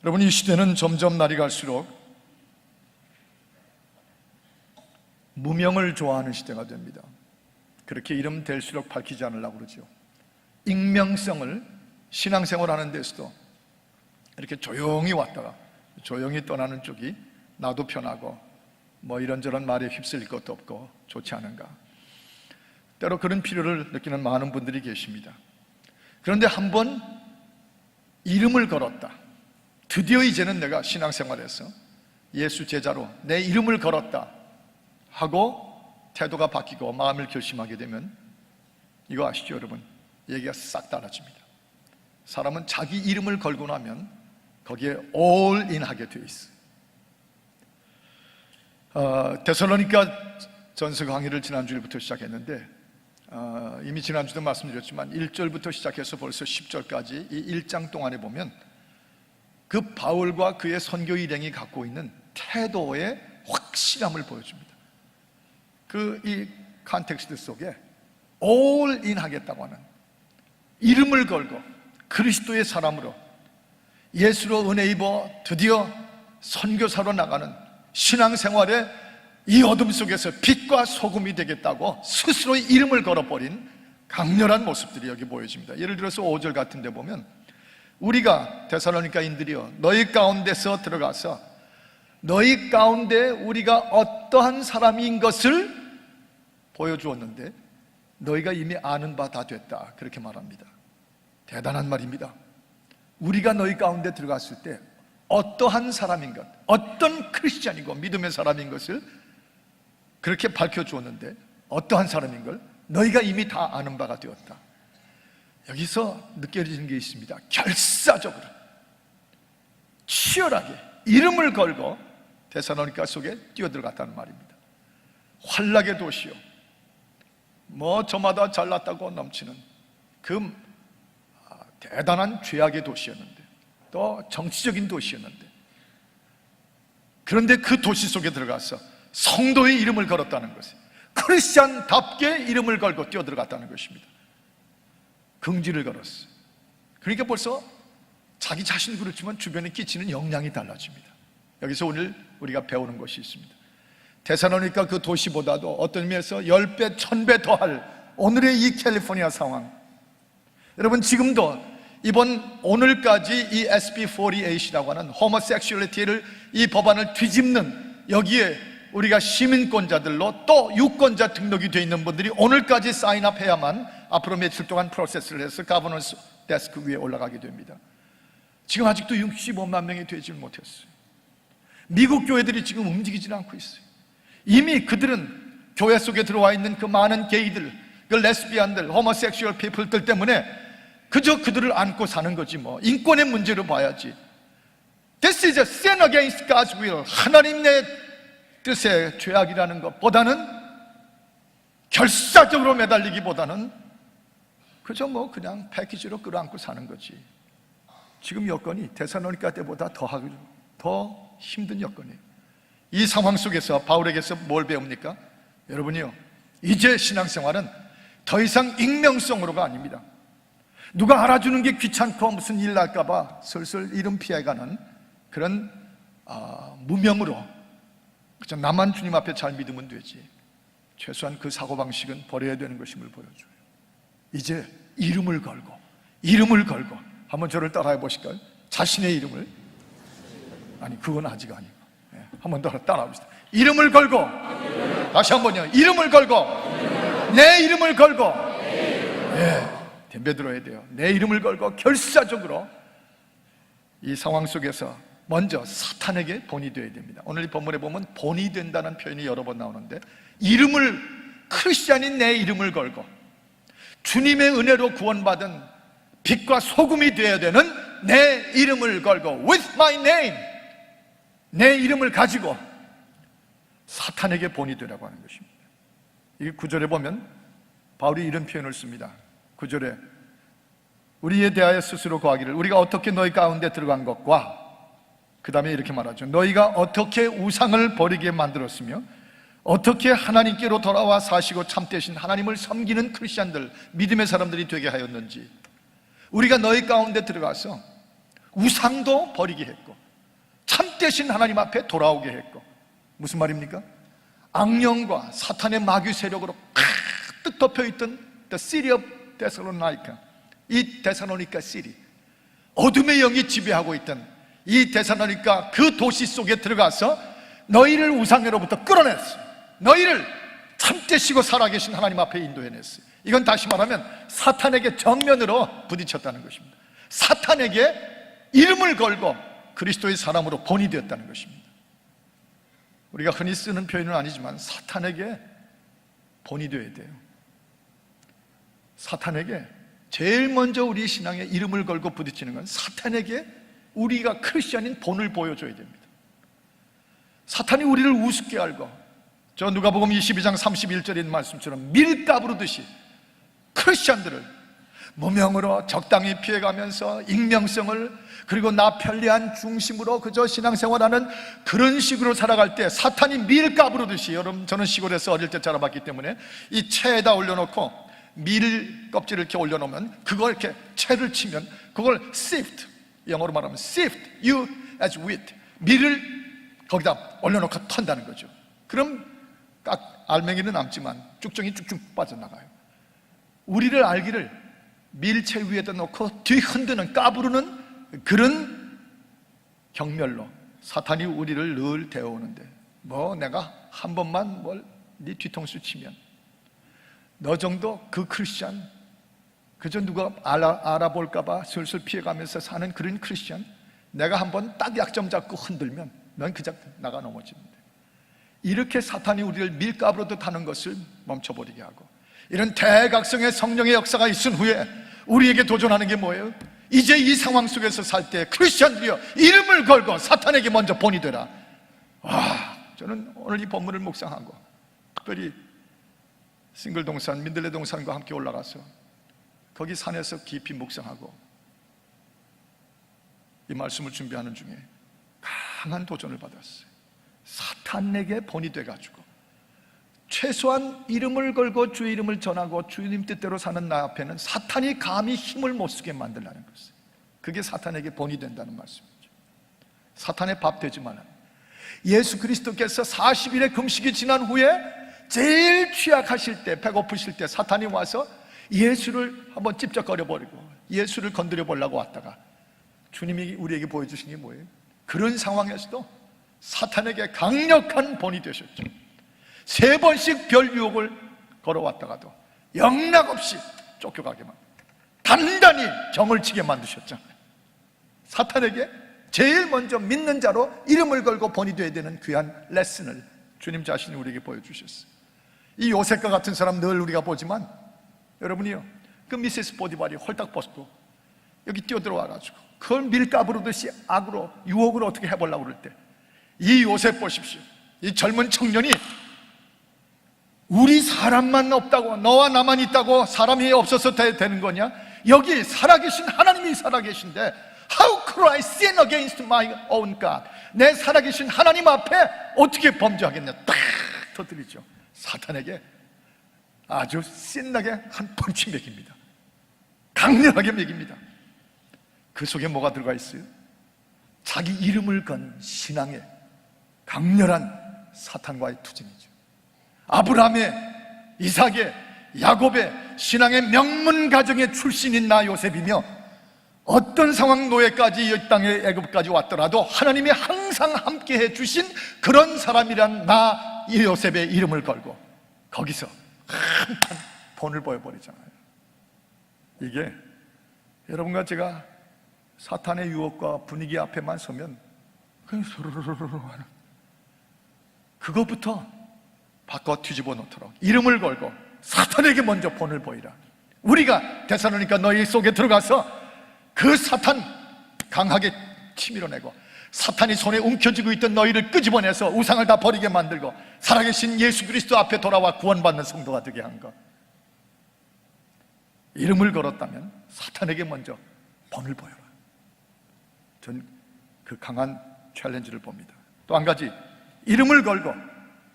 여러분, 이 시대는 점점 날이 갈수록 무명을 좋아하는 시대가 됩니다. 그렇게 이름 될수록 밝히지 않으려고 그러죠. 익명성을 신앙생활 하는 데서도 이렇게 조용히 왔다가 조용히 떠나는 쪽이 나도 편하고 뭐 이런저런 말에 휩쓸릴 것도 없고 좋지 않은가. 때로 그런 필요를 느끼는 많은 분들이 계십니다. 그런데 한번 이름을 걸었다, 드디어 이제는 내가 신앙생활에서 예수 제자로 내 이름을 걸었다 하고 태도가 바뀌고 마음을 결심하게 되면 이거 아시죠 여러분? 얘기가 싹 달라집니다. 사람은 자기 이름을 걸고 나면 거기에 all-in 하게 되어 있어요. 데살로니가 전서 강의를 지난주부터 시작했는데 이미 지난주도 말씀드렸지만 1절부터 시작해서 벌써 10절까지 이 1장 동안에 보면 그 바울과 그의 선교 일행이 갖고 있는 태도의 확실함을 보여줍니다. 이 컨텍스트 속에 all-in 하겠다고 하는, 이름을 걸고 그리스도의 사람으로 예수로 은혜 입어 드디어 선교사로 나가는 신앙생활에 이 어둠 속에서 빛과 소금이 되겠다고 스스로 이름을 걸어버린 강렬한 모습들이 여기 보여집니다. 예를 들어서 5절 같은 데 보면 우리가 데살로니가인들이여 너희 가운데서 들어가서 너희 가운데 우리가 어떠한 사람인 것을 보여주었는데 너희가 이미 아는 바 다 됐다, 그렇게 말합니다. 대단한 말입니다. 우리가 너희 가운데 들어갔을 때 어떠한 사람인 것, 어떤 크리스찬이고 믿음의 사람인 것을 그렇게 밝혀주었는데 어떠한 사람인 걸 너희가 이미 다 아는 바가 되었다. 여기서 느껴지는 게 있습니다. 결사적으로 치열하게 이름을 걸고 데살로니가 속에 뛰어들어갔다는 말입니다. 환락의 도시요, 뭐 저마다 잘났다고 넘치는 그 대단한 죄악의 도시였는데, 또 정치적인 도시였는데, 그런데 그 도시 속에 들어가서 성도의 이름을 걸었다는 것이, 크리스찬답게 이름을 걸고 뛰어들어갔다는 것입니다. 긍지를 걸었어요. 그러니까 벌써 자기 자신도 그렇지만 주변에 끼치는 영향이 달라집니다. 여기서 오늘 우리가 배우는 것이 있습니다. 데살로니가 그 도시보다도 어떤 의미에서 10배, 1000배 더할 오늘의 이 캘리포니아 상황, 여러분 지금도 오늘까지 이 SB48이라고 하는 호모섹슈얼리티를, 이 법안을 뒤집는, 여기에 우리가 시민권자들로 또 유권자 등록이 되어 있는 분들이 오늘까지 사인업해야만 앞으로 며칠 동안 프로세스를 해서 가버넌스 데스크 위에 올라가게 됩니다. 지금 아직도 65만 명이 되지 못했어요. 미국 교회들이 지금 움직이지 않고 있어요. 이미 그들은 교회 속에 들어와 있는 그 많은 게이들, 그 레스비안들, 호모섹슈얼 피플들 때문에 그저 그들을 안고 사는 거지, 뭐 인권의 문제로 봐야지. This is a sin against God's will. 하나님의 뜻의 죄악이라는 것보다는, 결사적으로 매달리기보다는 그저 뭐 그냥 패키지로 끌어안고 사는 거지. 지금 여건이 데살로니가 때보다 더 힘든 여건이에요. 이 상황 속에서 바울에게서 뭘 배웁니까? 여러분이요, 이제 신앙생활은 더 이상 익명성으로가 아닙니다. 누가 알아주는 게 귀찮고 무슨 일 날까봐 슬슬 이름 피해가는 그런 무명으로 그저 나만 주님 앞에 잘 믿으면 되지, 최소한 그 사고방식은 버려야 되는 것임을 보여줘요. 이제 이름을 걸고 한번 저를 따라해 보실까요? 자신의 이름을, 아니 그건 아직 아니고, 한번 더 따라합시다. 이름을 걸고, 다시 한번요. 이름을 걸고, 내 이름을 걸고, 덤벼들어야 돼요. 내 이름을 걸고 결사적으로 이 상황 속에서 먼저 사탄에게 본이 되어야 됩니다. 오늘 이 본문에 보면 본이 된다는 표현이 여러 번 나오는데, 크리스찬인 내 이름을 걸고 주님의 은혜로 구원받은 빛과 소금이 되어야 되는 내 이름을 걸고, with my name, 내 이름을 가지고 사탄에게 본이 되라고 하는 것입니다. 이 9절에 보면 바울이 이런 표현을 씁니다. 9절에 우리에 대하여 스스로 고하기를, 우리가 어떻게 너희 가운데 들어간 것과, 그 다음에 이렇게 말하죠. 너희가 어떻게 우상을 버리게 만들었으며 어떻게 하나님께로 돌아와 사시고 참되신 하나님을 섬기는 크리스찬들, 믿음의 사람들이 되게 하였는지, 우리가 너희 가운데 들어가서 우상도 버리게 했고 참되신 하나님 앞에 돌아오게 했고. 무슨 말입니까? 악령과 사탄의 마귀 세력으로 가득 덮여있던 The City of Thessalonica, 이 데살로니가 시리, 어둠의 영이 지배하고 있던 이 데살로니가 그 도시 속에 들어가서 너희를 우상으로부터 끌어냈어요. 너희를 참되시고 살아계신 하나님 앞에 인도해냈어요. 이건 다시 말하면 사탄에게 정면으로 부딪혔다는 것입니다. 사탄에게 이름을 걸고 그리스도의 사람으로 본이 되었다는 것입니다. 우리가 흔히 쓰는 표현은 아니지만 사탄에게 본이 되어야 돼요. 사탄에게 제일 먼저 우리 신앙에 이름을 걸고 부딪히는 건 사탄에게 우리가 크리스천인 본을 보여줘야 됩니다. 사탄이 우리를 우습게 알고, 저 누가복음 22장 31절에 있는 말씀처럼 밀가부르듯이 크리스천들을 무명으로 적당히 피해가면서 익명성을, 그리고 나 편리한 중심으로 그저 신앙생활하는 그런 식으로 살아갈 때 사탄이 밀가부르듯이, 여러분 저는 시골에서 어릴 때 자라봤기 때문에 이 채에다 올려놓고 밀 껍질을 이렇게 올려놓으면 그걸 이렇게 채를 치면 그걸 sift, 영어로 말하면 sift you as wheat, 밀을 거기다 올려놓고 턴다는 거죠. 그럼 알맹이는 남지만 쭉정이 쭉쭉 빠져나가요. 우리를 알기를 밀채 위에다 놓고 뒤흔드는, 까부르는 그런 경멸로 사탄이 우리를 늘 데워오는데, 뭐 내가 한 번만 네 뒤통수 치면 너 정도 그 크리스찬, 그저 누가 알아볼까봐 슬슬 피해가면서 사는 그런 크리스찬, 내가 한번 딱 약점 잡고 흔들면 넌 그저 나가 넘어지는데, 이렇게 사탄이 우리를 밀가부르듯 하는 것을 멈춰버리게 하고, 이런 대각성의 성령의 역사가 있은 후에 우리에게 도전하는 게 뭐예요? 이제 이 상황 속에서 살 때 크리스찬들이여 이름을 걸고 사탄에게 먼저 본이 되라. 저는 오늘 이 본문을 묵상하고 특별히 싱글동산, 민들레 동산과 함께 올라가서 거기 산에서 깊이 묵상하고 이 말씀을 준비하는 중에 강한 도전을 받았어요. 사탄에게 본이 돼가지고 최소한 이름을 걸고 주의 이름을 전하고 주님 뜻대로 사는 나 앞에는 사탄이 감히 힘을 못 쓰게 만들라는 것이에요. 그게 사탄에게 본이 된다는 말씀이죠. 사탄의 밥 되지 말라. 예수 그리스도께서 40일의 금식이 지난 후에 제일 취약하실 때, 배고프실 때 사탄이 와서 예수를 한번 찝쩍거려 버리고 예수를 건드려 보려고 왔다가 주님이 우리에게 보여주신 게 뭐예요? 그런 상황에서도 사탄에게 강력한 본이 되셨죠. 3번씩 별 유혹을 걸어왔다가도 영락없이 쫓겨가게만, 단단히 정을 치게 만드셨잖아요. 사탄에게 제일 먼저 믿는 자로 이름을 걸고 본이 되어야 되는 귀한 레슨을 주님 자신이 우리에게 보여주셨어요. 이 요셉과 같은 사람 늘 우리가 보지만, 여러분이요, 그 미세스 보디발이 홀딱 벗고 여기 뛰어들어와가지고 그걸 밀가부르듯이 악으로 유혹을 어떻게 해보려고 그럴 때, 이 요셉 보십시오. 이 젊은 청년이 우리 사람만 없다고, 너와 나만 있다고 사람이 없어서 되는 거냐? 여기 살아계신 하나님이 살아계신데 How could I sin against my own God? 내 살아계신 하나님 앞에 어떻게 범죄하겠냐? 딱 터뜨리죠. 사탄에게 아주 신나게 한 펀치 먹입니다. 강렬하게 먹입니다. 그 속에 뭐가 들어가 있어요? 자기 이름을 건 신앙의 강렬한 사탄과의 투쟁이죠. 아브라함의, 이삭의, 야곱의 신앙의 명문 가정의 출신인 나 요셉이며, 어떤 상황 노예까지 이 땅에 애굽까지 왔더라도 하나님이 항상 함께해 주신 그런 사람이란 나 이 요셉의 이름을 걸고 거기서 한판 본을 보여버리잖아요. 이게 여러분과 제가 사탄의 유혹과 분위기 앞에만 서면 그냥 소르르르르 하는, 그것부터 바꿔 뒤집어 놓도록 이름을 걸고 사탄에게 먼저 본을 보이라. 우리가 데살로니가 너희 속에 들어가서 그 사탄 강하게 치밀어내고 사탄이 손에 움켜쥐고 있던 너희를 끄집어내서 우상을 다 버리게 만들고 살아계신 예수 그리스도 앞에 돌아와 구원받는 성도가 되게 한 것. 이름을 걸었다면 사탄에게 먼저 본을 보여라. 전 그 강한 챌린지를 봅니다. 또 한 가지, 이름을 걸고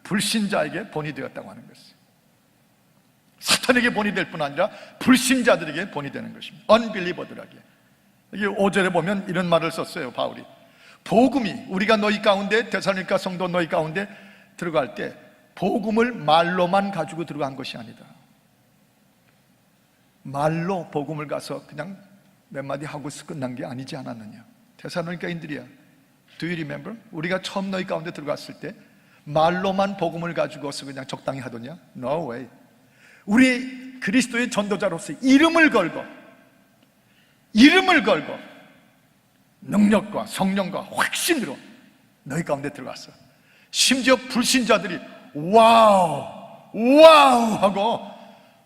불신자에게 본이 되었다고 하는 것이에요. 사탄에게 본이 될 뿐 아니라 불신자들에게 본이 되는 것입니다. 언빌리버들에게. 이게 5절에 보면 이런 말을 썼어요, 바울이. 복음이, 우리가 너희 가운데, 데살로니가 성도 너희 가운데 들어갈 때 복음을 말로만 가지고 들어간 것이 아니다. 말로 복음을 가서 그냥 몇 마디 하고서 끝난 게 아니지 않았느냐. 데살로니가인들이야, Do you remember? 우리가 처음 너희 가운데 들어갔을 때 말로만 복음을 가지고서 그냥 적당히 하더냐? No way. 우리 그리스도의 전도자로서 이름을 걸고 능력과 성령과 확신으로 너희 가운데 들어갔어. 심지어 불신자들이 와우 하고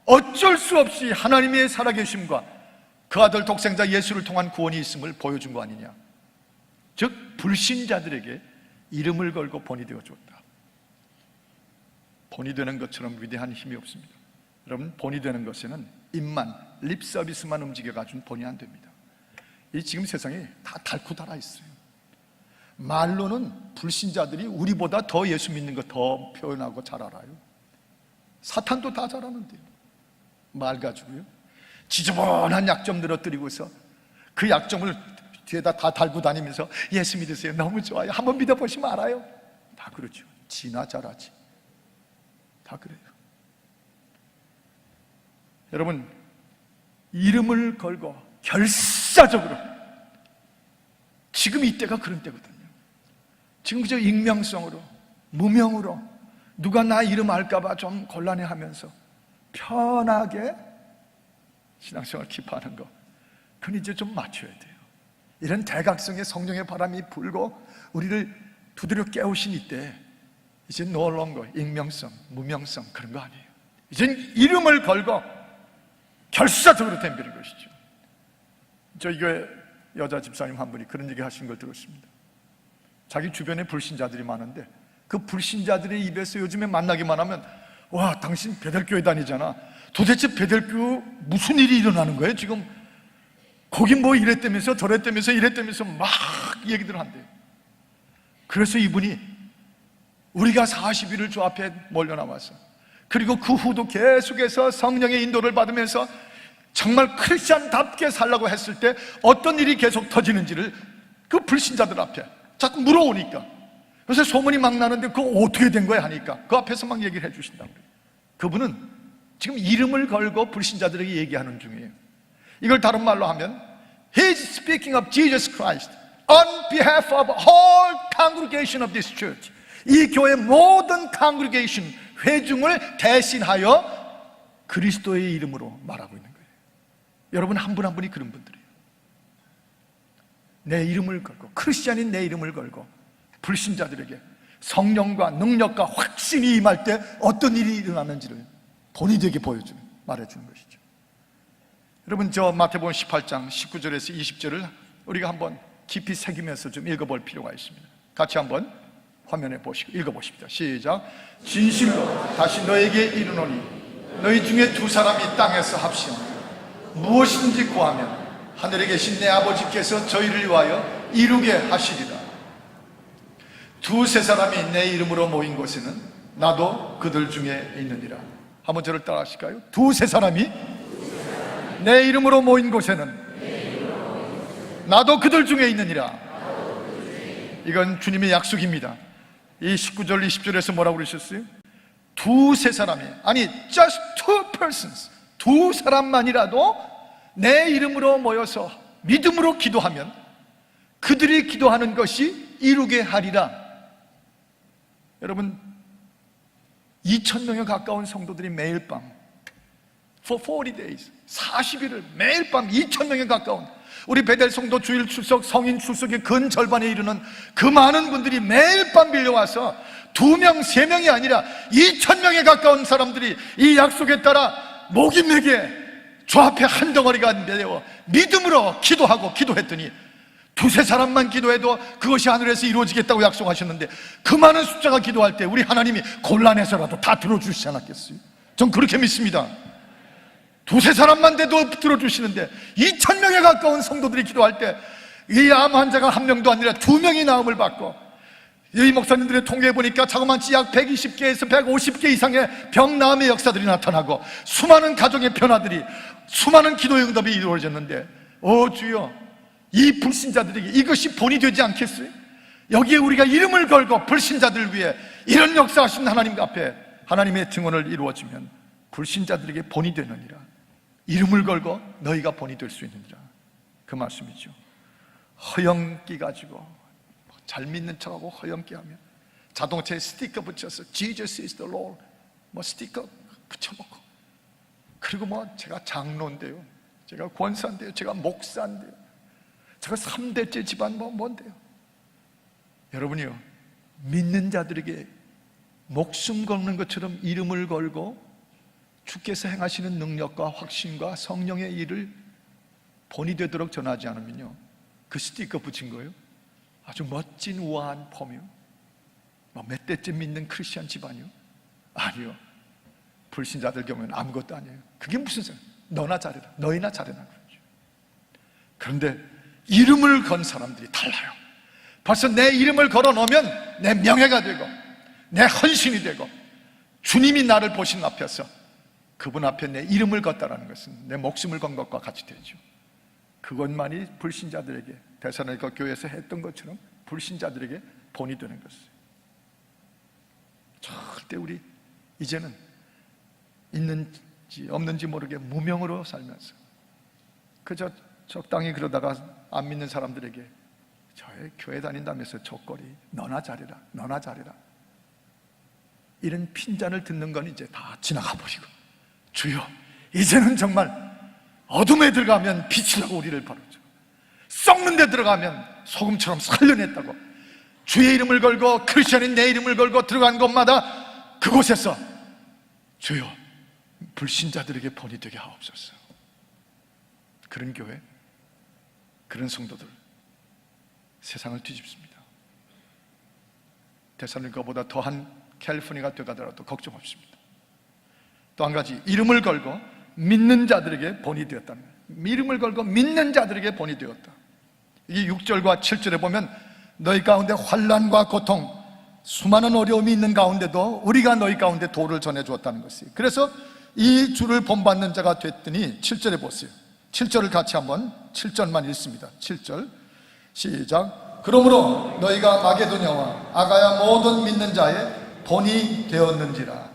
어쩔 수 없이 하나님의 살아계심과 그 아들 독생자 예수를 통한 구원이 있음을 보여준 거 아니냐. 즉 불신자들에게 이름을 걸고 본이 되어 줬다. 본이 되는 것처럼 위대한 힘이 없습니다. 여러분, 본이 되는 것에는 입만, 립 서비스만 움직여가지고는 본이 안 됩니다. 이 지금 세상에 다 닳고 닳아 있어요. 말로는 불신자들이 우리보다 더 예수 믿는 거 더 표현하고 잘 알아요. 사탄도 다 잘하는데요. 말 가지고요. 지저분한 약점 늘어뜨리고서 그 약점을 뒤에다 다 달고 다니면서 예수 믿으세요. 너무 좋아요. 한번 믿어보시면 알아요. 다 그러죠. 지나 잘하지. 다 그래요. 여러분, 이름을 걸고 결사적으로, 지금 이때가 그런 때거든요. 지금 그저 익명성으로, 무명으로 누가 나 이름 알까봐 좀 곤란해하면서 편하게 신앙생활 기뻐하는 거, 그건 이제 좀 맞춰야 돼요. 이런 대각성의 성령의 바람이 불고 우리를 두드려 깨우신 이때 이제 no longer 익명성, 무명성 그런 거 아니에요. 이젠 이름을 걸고 결사적으로 덤비는 것이죠. 저희 교회 여자 집사님 한 분이 그런 얘기 하신 걸 들었습니다. 자기 주변에 불신자들이 많은데 그 불신자들의 입에서 요즘에 만나기만 하면 와, 당신 베델교회 다니잖아. 도대체 베델교 무슨 일이 일어나는 거예요? 지금 거기 뭐 이랬다면서 저랬다면서 이랬다면서 막 얘기들 한대요. 그래서 이분이 우리가 40일을 주 앞에 몰려 나와서, 그리고 그 후도 계속해서 성령의 인도를 받으면서 정말 크리스찬답게 살라고 했을 때 어떤 일이 계속 터지는지를 그 불신자들 앞에 자꾸 물어오니까, 그래서 소문이 막 나는데 그거 어떻게 된 거야 하니까 그 앞에서 막 얘기를 해주신다고 그래요. 그분은 지금 이름을 걸고 불신자들에게 얘기하는 중이에요. 이걸 다른 말로 하면 He's speaking of Jesus Christ on behalf of whole congregation of this church. 이 교회 모든 congregation, 회중을 대신하여 그리스도의 이름으로 말하고 있는 거예요. 여러분, 한 분 한 분이 그런 분들이에요. 내 이름을 걸고, 크리스찬인 내 이름을 걸고 불신자들에게 성령과 능력과 확신이 임할 때 어떤 일이 일어나는지를 본이 되게 보여주는, 말해주는 것이죠. 여러분, 저 마태복음 18장 19절에서 20절을 우리가 한번 깊이 새기면서 좀 읽어볼 필요가 있습니다. 같이 한번 화면에 보시고 읽어보십니다. 시작. 진실로 다시 너에게 이르노니 너희 중에 두 사람이 땅에서 합심하여 무엇인지 구하면 하늘에 계신 내 아버지께서 저희를 위하여 이루게 하시리라. 두세 사람이 내 이름으로 모인 곳에는 나도 그들 중에 있느니라. 한번 저를 따라 하실까요? 두세 사람이 내 이름으로 모인 곳에는 나도 그들 중에 있느니라. 이건 주님의 약속입니다. 이 19절 20절에서 뭐라고 그러셨어요? 두세 사람이, 아니 just two persons, 두 사람만이라도 내 이름으로 모여서 믿음으로 기도하면 그들이 기도하는 것이 이루게 하리라. 여러분, 2,000명에 가까운 성도들이 매일 밤 for 40 days, 40일을 매일 밤 2,000명에 가까운 우리 베델 성도 주일 출석, 성인 출석의 근 절반에 이르는 그 많은 분들이 매일 밤 밀려와서 2명, 3명이 아니라 2,000명에 가까운 사람들이 이 약속에 따라 목이 매게 주 앞에 한 덩어리가 되어 믿음으로 기도하고 기도했더니 두세 사람만 기도해도 그것이 하늘에서 이루어지겠다고 약속하셨는데 그 많은 숫자가 기도할 때 우리 하나님이 곤란해서라도 다 들어주시지 않았겠어요? 전 그렇게 믿습니다. 두세 사람만 돼도 들어주시는데 2,000명에 가까운 성도들이 기도할 때 이 암 환자가 한 명도 아니라 2명이 나음을 받고, 이 목사님들의 통계에 보니까 자그마치 약 120개에서 150개 이상의 병나음의 역사들이 나타나고 수많은 가정의 변화들이, 수많은 기도 응답이 이루어졌는데, 오 주여, 이 불신자들에게 이것이 본이 되지 않겠어요? 여기에 우리가 이름을 걸고 불신자들 위해 이런 역사하신 하나님 앞에 하나님의 증언을 이루어지면 불신자들에게 본이 되느니라. 이름을 걸고 너희가 본이 될 수 있느니라, 그 말씀이죠. 허영기 가지고 잘 믿는 척하고 허영기 하면 자동차에 스티커 붙여서 Jesus is the Lord 뭐 스티커 붙여놓고, 그리고 뭐 제가 장로인데요, 제가 권사인데요, 제가 목사인데요, 제가 3대째 집안 뭐 뭔데요. 여러분이요, 믿는 자들에게 목숨 걸는 것처럼 이름을 걸고 주께서 행하시는 능력과 확신과 성령의 일을 본이 되도록 전하지 않으면요, 그 스티커 붙인 거예요, 아주 멋진 우아한 폼이요, 몇 대째 믿는 크리스찬 집안이요? 아니요, 불신자들 경우에는 아무것도 아니에요. 그게 무슨 소리야? 너나 잘해라, 너희나 잘해라 그러죠. 그런데 이름을 건 사람들이 달라요. 벌써 내 이름을 걸어놓으면 내 명예가 되고 내 헌신이 되고 주님이 나를 보신 앞에서 그분 앞에 내 이름을 걷다라는 것은 내 목숨을 건 것과 같이 되죠. 그것만이 불신자들에게, 데살로니가 교회에서 했던 것처럼 불신자들에게 본이 되는 것이에요. 절대 우리 이제는 있는지 없는지 모르게 무명으로 살면서 그저 적당히 그러다가 안 믿는 사람들에게 저의 교회 다닌다면서 족거리, 너나 잘해라, 너나 잘해라, 이런 핀잔을 듣는 건 이제 다 지나가 버리고, 주여 이제는 정말 어둠에 들어가면 빛이라고 우리를 부르죠, 썩는 데 들어가면 소금처럼 살려냈다고, 주의 이름을 걸고 크리스천인 내 이름을 걸고 들어간 곳마다 그곳에서 주여 불신자들에게 본이 되게 하옵소서. 그런 교회, 그런 성도들 세상을 뒤집습니다. 데살로니가보다 더한 캘리포니아가 되가더라도 걱정 없습니다. 또 한 가지, 이름을 걸고 믿는 자들에게 본이 되었다는 거예요. 이름을 걸고 믿는 자들에게 본이 되었다. 이 6절과 7절에 보면 너희 가운데 환난과 고통, 수많은 어려움이 있는 가운데도 우리가 너희 가운데 도를 전해주었다는 것이에요. 그래서 이 주를 본받는 자가 됐더니 7절에 보세요. 7절을 같이 한번 7절만 읽습니다. 7절 시작. 그러므로 너희가 마게도냐와 아가야 모든 믿는 자의 본이 되었는지라.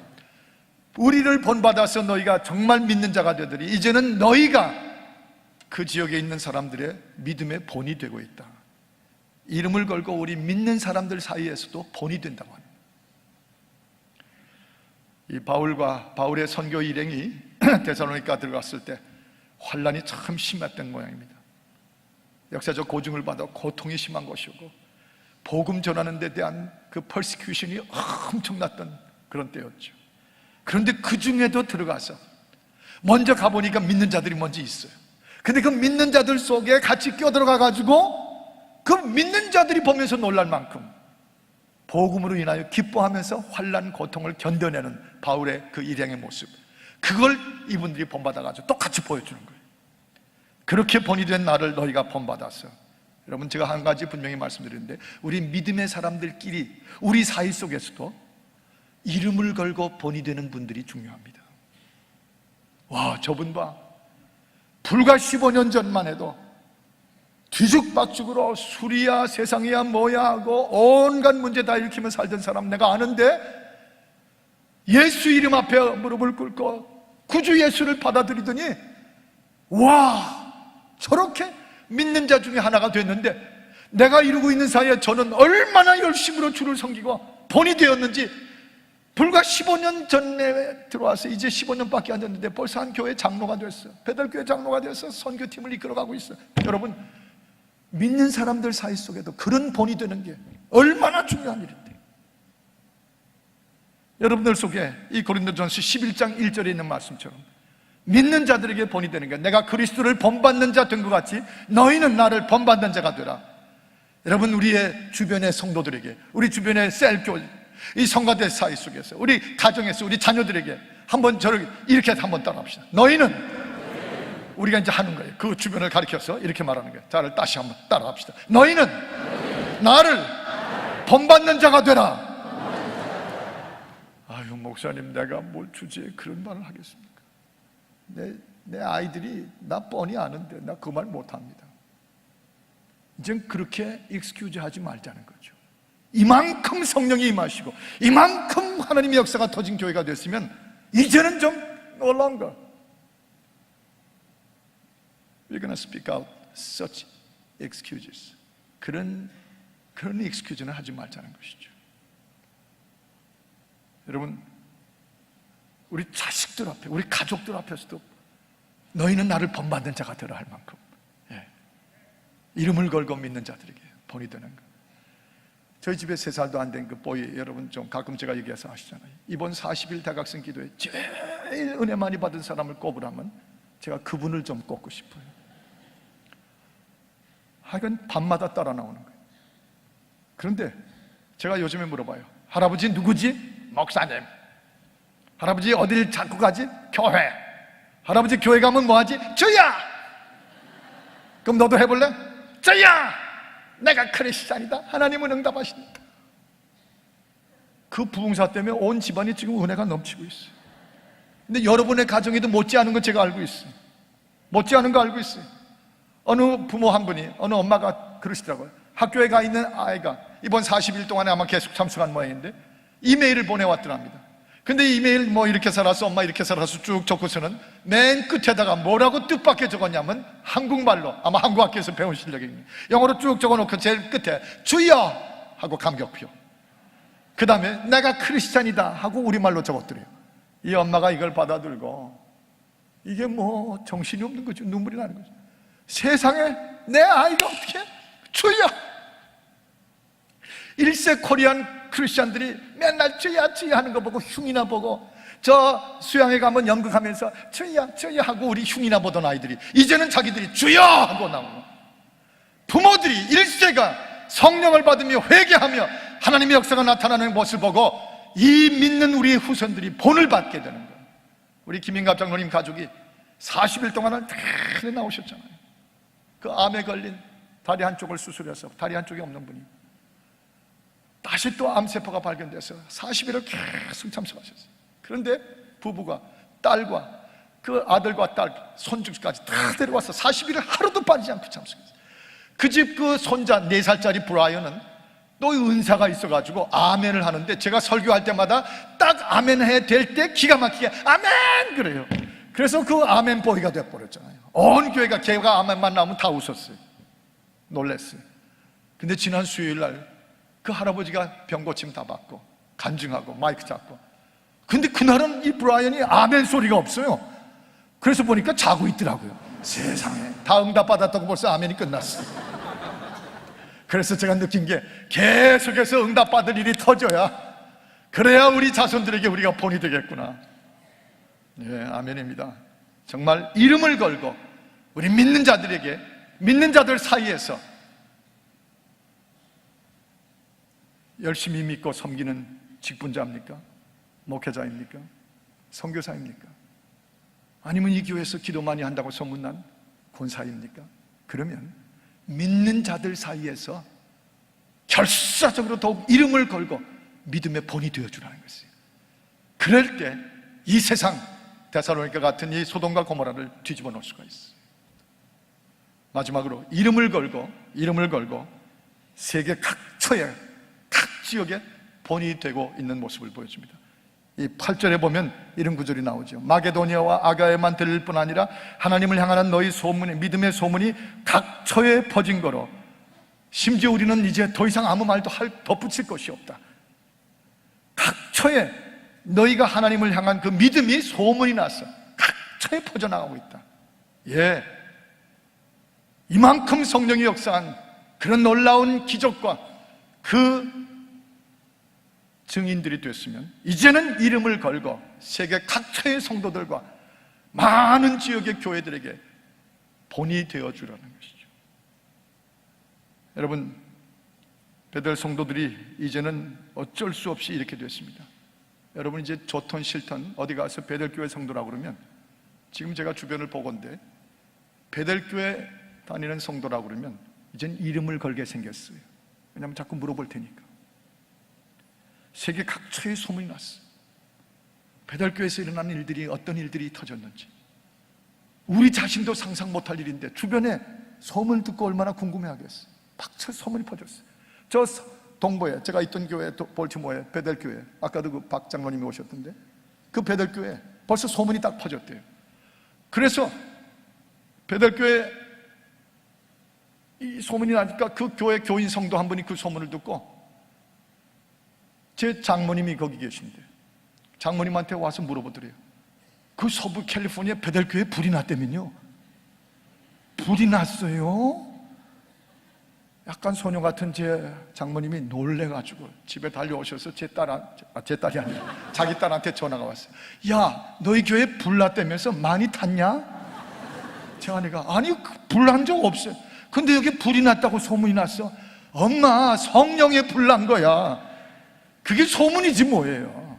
우리를 본받아서 너희가 정말 믿는 자가 되더니 이제는 너희가 그 지역에 있는 사람들의 믿음의 본이 되고 있다. 이름을 걸고 우리 믿는 사람들 사이에서도 본이 된다고 합니다. 이 바울의 선교 일행이 데살로니가 들어갔을 때 환난이 참 심했던 모양입니다. 역사적 고증을 받아 고통이 심한 것이고 복음 전하는 데 대한 그 퍼시큐션이 엄청났던 그런 때였죠. 그런데 그 중에도 들어가서 먼저 가보니까 믿는 자들이 먼저 있어요. 근데 그 믿는 자들 속에 같이 껴들어가 가지고 그 믿는 자들이 보면서 놀랄 만큼 복음으로 인하여 기뻐하면서 환난 고통을 견뎌내는 바울의 그 일행의 모습, 그걸 이분들이 본받아가지고 똑같이 보여주는 거예요. 그렇게 본이 된 나를 너희가 본받았어. 여러분, 제가 한 가지 분명히 말씀드리는데, 우리 믿음의 사람들끼리 우리 사이 속에서도 이름을 걸고 본이 되는 분들이 중요합니다. 와, 저분 봐, 불과 15년 전만 해도 뒤죽박죽으로 술이야 세상이야 뭐야 하고 온갖 문제 다 일으키며 살던 사람 내가 아는데, 예수 이름 앞에 무릎을 꿇고 구주 예수를 받아들이더니 와, 저렇게 믿는 자 중에 하나가 됐는데, 내가 이루고 있는 사이에 저는 얼마나 열심으로 주를 섬기고 본이 되었는지, 불과 15년 전에 들어와서 이제 15년밖에 안 됐는데 벌써 한 교회 장로가 됐어. 배달교회 장로가 돼서 선교팀을 이끌어가고 있어. 여러분, 믿는 사람들 사이 속에도 그런 본이 되는 게 얼마나 중요한 일인데, 여러분들 속에 이 고린도전서 11장 1절에 있는 말씀처럼 믿는 자들에게 본이 되는 게, 내가 그리스도를 본받는 자 된 것 같이 너희는 나를 본받는 자가 되라. 여러분, 우리의 주변의 성도들에게, 우리 주변의 셀교, 이 성가대 사이 속에서, 우리 가정에서 우리 자녀들에게 한번 저렇게 이렇게 한번 따라합시다. 너희는, 우리가 이제 하는 거예요. 그 주변을 가리켜서 이렇게 말하는 거예요. 자를 다시 한번 따라합시다. 너희는 나를 본받는 자가 되라. 아유, 목사님, 내가 뭘 주제에 그런 말을 하겠습니까? 내 아이들이 나 뻔히 아는데 나 그 말 못합니다. 이젠 그렇게 익스큐즈 하지 말자는 거죠. 이만큼 성령이 임하시고 이만큼 하나님의 역사가 터진 교회가 됐으면 이제는 좀 놀라운 거. We're gonna speak out such excuses. 그런 excuse는 하지 말자는 것이죠. 여러분, 우리 자식들 앞에, 우리 가족들 앞에서도 너희는 나를 본받는 자가 되라 할 만큼, 이름을 걸고 믿는 자들에게 본이 되는 것. 저희 집에 3살도 안 된 그 보이, 여러분 좀 가끔 제가 얘기해서 아시잖아요. 이번 40일 대각성 기도에 제일 은혜 많이 받은 사람을 꼽으라면 제가 그분을 좀 꼽고 싶어요. 하여간 밤마다 따라 나오는 거예요. 그런데 제가 요즘에 물어봐요. 할아버지 누구지? 목사님. 할아버지 어딜 자꾸 가지? 교회. 할아버지 교회 가면 뭐하지? 주야! 그럼 너도 해볼래? 주야! 내가 크리스찬이다. 하나님은 응답하신다. 그 부흥사 때문에 온 집안이 지금 은혜가 넘치고 있어요. 근데 여러분의 가정에도 못지않은 거 제가 알고 있어요. 못지않은 거 알고 있어요. 어느 부모 한 분이, 어느 엄마가 그러시더라고요. 학교에 가 있는 아이가 이번 40일 동안에 아마 계속 참석한 모양인데 이메일을 보내왔더랍니다. 근데 이메일 뭐 이렇게 살았어, 엄마 이렇게 살았어 쭉 적고서는 맨 끝에다가 뭐라고 뜻밖의 적었냐면 한국말로, 아마 한국 학교에서 배운 실력이군요. 영어로 쭉 적어놓고 제일 끝에 주여 하고 감격표, 그 다음에 내가 크리스찬이다 하고 우리말로 적었더래요. 이 엄마가 이걸 받아들고 이게 뭐 정신이 없는 거죠. 눈물이 나는 거죠. 세상에 내 아이가 어떻게 주여! 1세 코리안 크리스찬들이 맨날 주여 주여 하는 거 보고 흉이나 보고, 저 수양회 가면 연극하면서 주여 주여 하고 우리 흉이나 보던 아이들이 이제는 자기들이 주여 하고 나오고, 부모들이 1세가 성령을 받으며 회개하며 하나님의 역사가 나타나는 모습을 보고 이 믿는 우리의 후손들이 본을 받게 되는 거예요. 우리 김인갑 장로님 가족이 40일 동안은 다 나오셨잖아요. 그 암에 걸린 다리 한쪽을 수술해서 다리 한쪽이 없는 분이 다시 또 암세포가 발견돼서 40일을 계속 참석하셨어요. 그런데 부부가 딸과 그 아들과 딸, 손주까지 다 데려와서 40일을 하루도 빠지지 않고 참석했어요. 그 집 그 손자 4살짜리 브라이언은 또 은사가 있어가지고 아멘을 하는데 제가 설교할 때마다 딱 아멘 해야 될 때 기가 막히게 아멘 그래요. 그래서 그 아멘 보이가 돼버렸잖아요. 온 교회가 걔가 아멘만 나오면 다 웃었어요. 놀랬어요. 근데 지난 수요일 날 그 할아버지가 병 고침 다 받고 간증하고 마이크 잡고, 근데 그날은 이 브라이언이 아멘 소리가 없어요. 그래서 보니까 자고 있더라고요. 세상에, 다 응답 받았다고 벌써 아멘이 끝났어요. 그래서 제가 느낀 게 계속해서 응답 받을 일이 터져야, 그래야 우리 자손들에게 우리가 본이 되겠구나. 예, 아멘입니다. 정말 이름을 걸고 우리 믿는 자들에게, 믿는 자들 사이에서 열심히 믿고 섬기는 직분자입니까? 목회자입니까? 선교사입니까? 아니면 이 교회에서 기도 많이 한다고 소문난 권사입니까? 그러면 믿는 자들 사이에서 결사적으로 더욱 이름을 걸고 믿음의 본이 되어주라는 것이에요. 그럴 때 이 세상 데살로니가 같은 이 소돔과 고모라를 뒤집어 놓을 수가 있어요. 마지막으로 이름을 걸고 세계 각처에, 각 지역에 본이 되고 있는 모습을 보여줍니다. 이 8절에 보면 이런 구절이 나오죠. 마게도니아와 아가에만 들릴 뿐 아니라 하나님을 향하는 너희 소문이, 믿음의 소문이 각처에 퍼진 거로, 심지어 우리는 이제 더 이상 아무 말도 덧붙일 것이 없다. 각처에 너희가 하나님을 향한 그 믿음이 소문이 나서 각처에 퍼져나가고 있다. 예, 이만큼 성령이 역사한 그런 놀라운 기적과 그 증인들이 됐으면 이제는 이름을 걸고 세계 각처의 성도들과 많은 지역의 교회들에게 본이 되어주라는 것이죠. 여러분, 베델 성도들이 이제는 어쩔 수 없이 이렇게 됐습니다. 여러분, 이제 좋던 싫던 어디 가서 베델교회 성도라고 그러면, 지금 제가 주변을 보건대 베델교회 다니는 성도라고 그러면 이젠 이름을 걸게 생겼어요. 왜냐하면 자꾸 물어볼 테니까. 세계 각처에 소문이 났어요. 베델교회에서 일어나는 일들이 어떤 일들이 터졌는지 우리 자신도 상상 못할 일인데 주변에 소문을 듣고 얼마나 궁금해하겠어요. 막 소문이 퍼졌어요. 저 동부에, 제가 있던 교회, 볼티모어에 베델교회, 아까도 그 박 장로님이 오셨던데 그 베델교회 벌써 소문이 딱 퍼졌대요. 그래서 베델교회 이 소문이 나니까 그 교회 교인 성도 한 분이 그 소문을 듣고 제 장모님이 거기 계신데 장모님한테 와서 물어보더래요. 그 서부 캘리포니아 베델교회에 불이 났다면요. 불이 났어요? 약간 소녀 같은 제 장모님이 놀래가지고 집에 달려오셔서 제 딸이 아니라 자기 딸한테 전화가 왔어요. 야, 너희 교회에 불 났다면서 많이 탔냐? 제 아내가 아니 불 난 적 없어요. 근데 여기 불이 났다고 소문이 났어. 엄마, 성령에 불 난 거야. 그게 소문이지 뭐예요.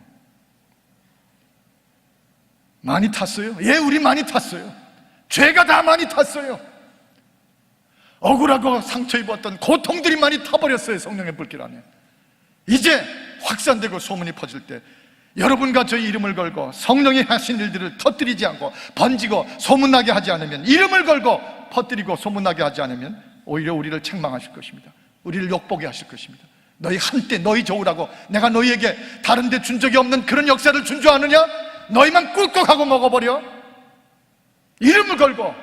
많이 탔어요? 예, 우리 많이 탔어요. 죄가 다 많이 탔어요. 억울하고 상처 입었던 고통들이 많이 타버렸어요. 성령의 불길 안에. 이제 확산되고 소문이 퍼질 때 여러분과 저희 이름을 걸고 성령이 하신 일들을 터뜨리지 않고 번지고 소문나게 하지 않으면, 이름을 걸고 퍼뜨리고 소문나게 하지 않으면 오히려 우리를 책망하실 것입니다. 우리를 욕보게 하실 것입니다. 너희 한때 너희 좋으라고 내가 너희에게 다른 데 준 적이 없는 그런 역사를 준 줄 아느냐? 너희만 꿀꺽하고 먹어버려. 이름을 걸고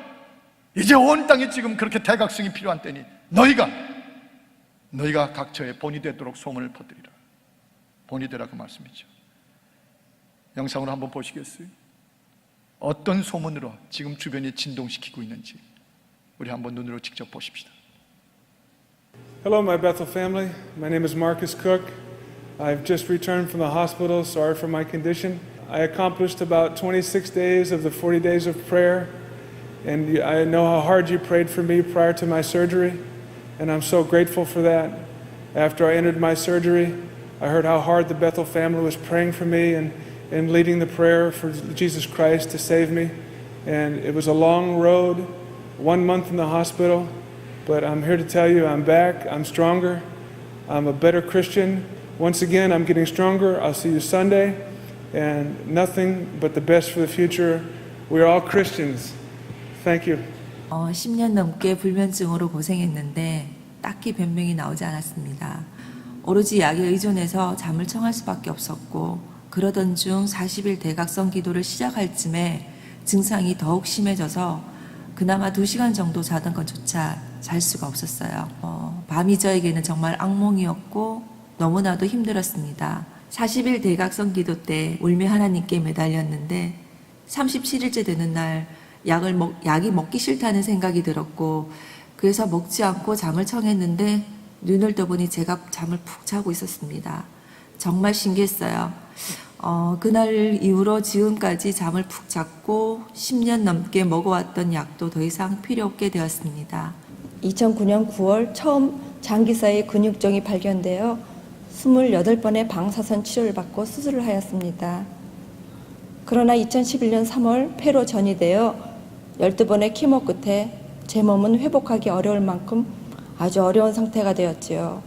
이제 온 땅에 지금 그렇게 대각성이 필요한 때니 너희가 각처에 본이 되도록 소문을 퍼뜨리라. 본이 되라 그 말씀이죠. 영상으로 한번 보시겠어요? 어떤 소문으로 지금 주변이 진동시키고 있는지 우리 한번 눈으로 직접 보십시다. Hello, my Bethel family. My name is Marcus Cook. I've just returned from the hospital. Sorry for my condition. I accomplished about 26 days of the 40 days of prayer. And I know how hard you prayed for me prior to my surgery. And I'm so grateful for that. After I entered my surgery, I heard how hard the Bethel family was praying for me and leading the prayer for Jesus Christ to save me. And it was a long road, 1 month in the hospital. But I'm here to tell you I'm back, I'm stronger, I'm a better Christian. Once again, I'm getting stronger. I'll see you Sunday. And nothing but the best for the future. We're all Christians. Thank you. 10년 넘게 불면증으로 고생했는데 딱히 변명이 나오지 않았습니다. 오로지 약에 의존해서 잠을 청할 수밖에 없었고, 그러던 중 40일 대각성 기도를 시작할 쯤에 증상이 더욱 심해져서 그나마 2시간 정도 자던 것조차 잘 수가 없었어요. 밤이 저에게는 정말 악몽이었고 너무나도 힘들었습니다. 40일 대각성 기도 때 울며 하나님께 매달렸는데 37일째 되는 날 약이 먹기 싫다는 생각이 들었고, 그래서 먹지 않고 잠을 청했는데 눈을 떠보니 제가 잠을 푹 자고 있었습니다. 정말 신기했어요. 그날 이후로 지금까지 잠을 푹 잤고 10년 넘게 먹어왔던 약도 더 이상 필요 없게 되었습니다. 2009년 9월 처음 장기사의 근육종이 발견되어 28번의 방사선 치료를 받고 수술을 하였습니다. 그러나 2011년 3월 폐로 전이되어 12번의 키모 끝에 제 몸은 회복하기 어려울 만큼 아주 어려운 상태가 되었지요.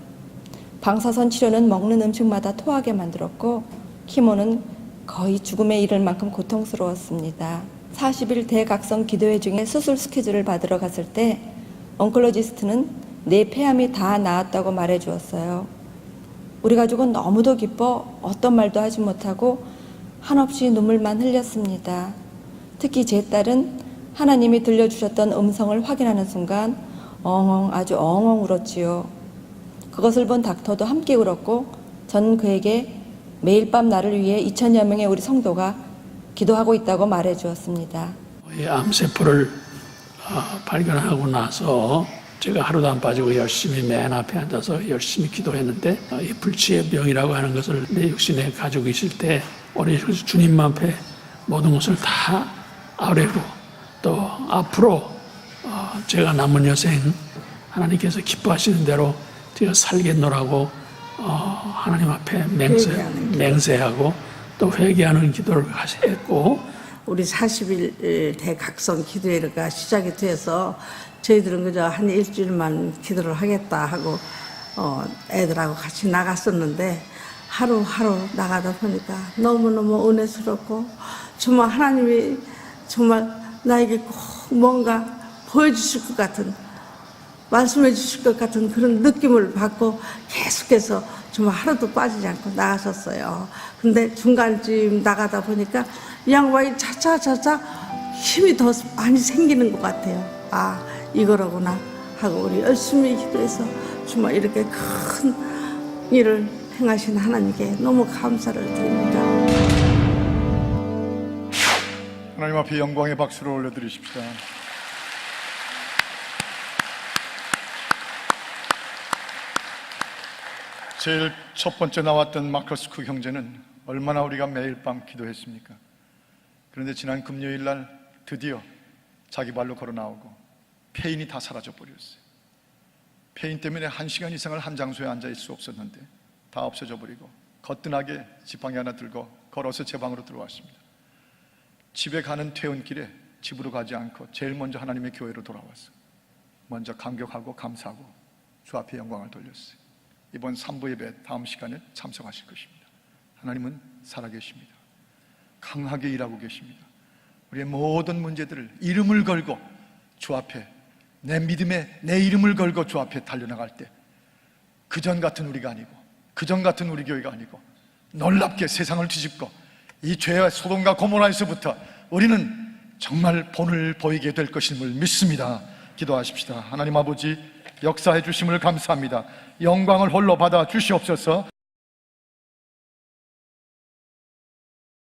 방사선 치료는 먹는 음식마다 토하게 만들었고 키모는 거의 죽음에 이를 만큼 고통스러웠습니다. 40일 대각성 기도회 중에 수술 스케줄을 받으러 갔을 때 oncologist는 내 폐암이 다 나았다고 말해 주었어요. 우리 가족은 너무도 기뻐 어떤 말도 하지 못하고 한없이 눈물만 흘렸습니다. 특히 제 딸은 하나님이 들려주셨던 음성을 확인하는 순간 아주 엉엉 울었지요. 그것을 본 닥터도 함께 울었고 전 그에게 매일 밤 나를 위해 2000여 명의 우리 성도가 기도하고 있다고 말해 주었습니다. 암세포를 발견하고 나서 제가 하루도 안 빠지고 열심히 맨 앞에 앉아서 열심히 기도했는데, 이 불치의 병이라고 하는 것을 내 육신에 가지고 있을 때 우리 주님 앞에 모든 것을 다 아뢰고 또 앞으로 제가 남은 여생 하나님께서 기뻐하시는 대로 제가 살겠노라고 하나님 앞에 맹세하고 또 회개하는 기도를 했고, 우리 40일 대각성 기도회가 시작이 돼서 저희들은 그저 한 일주일만 기도를 하겠다 하고 애들하고 같이 나갔었는데, 하루하루 나가다 보니까 너무너무 은혜스럽고 정말 하나님이 정말 나에게 꼭 뭔가 보여주실 것 같은 말씀해 주실 것 같은 그런 느낌을 받고 계속해서 정말 하루도 빠지지 않고 나가셨어요. 근데 중간쯤 나가다 보니까 이 양반이 차차차차 힘이 더 많이 생기는 것 같아요. 아, 이거로구나 하고 우리 열심히 기도해서 정말 이렇게 큰 일을 행하신 하나님께 너무 감사를 드립니다. 하나님 앞에 영광의 박수를 올려드리십시다. 제일 첫 번째 나왔던 마커스 쿡 형제는 얼마나 우리가 매일 밤 기도했습니까? 그런데 지난 금요일 날 드디어 자기 발로 걸어 나오고 페인이 다 사라져 버렸어요. 페인 때문에 1시간 이상을 한 장소에 앉아 있을 수 없었는데 다 없어져 버리고 거뜬하게 지팡이 하나 들고 걸어서 제 방으로 들어왔습니다. 집에 가는 퇴근길에 집으로 가지 않고 제일 먼저 하나님의 교회로 돌아왔어요. 먼저 감격하고 감사하고 주 앞에 영광을 돌렸어요. 이번 3부 예배 다음 시간에 참석하실 것입니다. 하나님은 살아계십니다. 강하게 일하고 계십니다. 우리의 모든 문제들을 이름을 걸고 주 앞에 내 믿음에 내 이름을 걸고 주 앞에 달려나갈 때 그전 같은 우리가 아니고 그전 같은 우리 교회가 아니고 놀랍게 세상을 뒤집고 이 죄의 소돔과 고모라에서부터 우리는 정말 본을 보이게 될 것임을 믿습니다. 기도하십시다. 하나님 아버지 역사해 주심을 감사합니다. 영광을 홀로 받아 주시옵소서.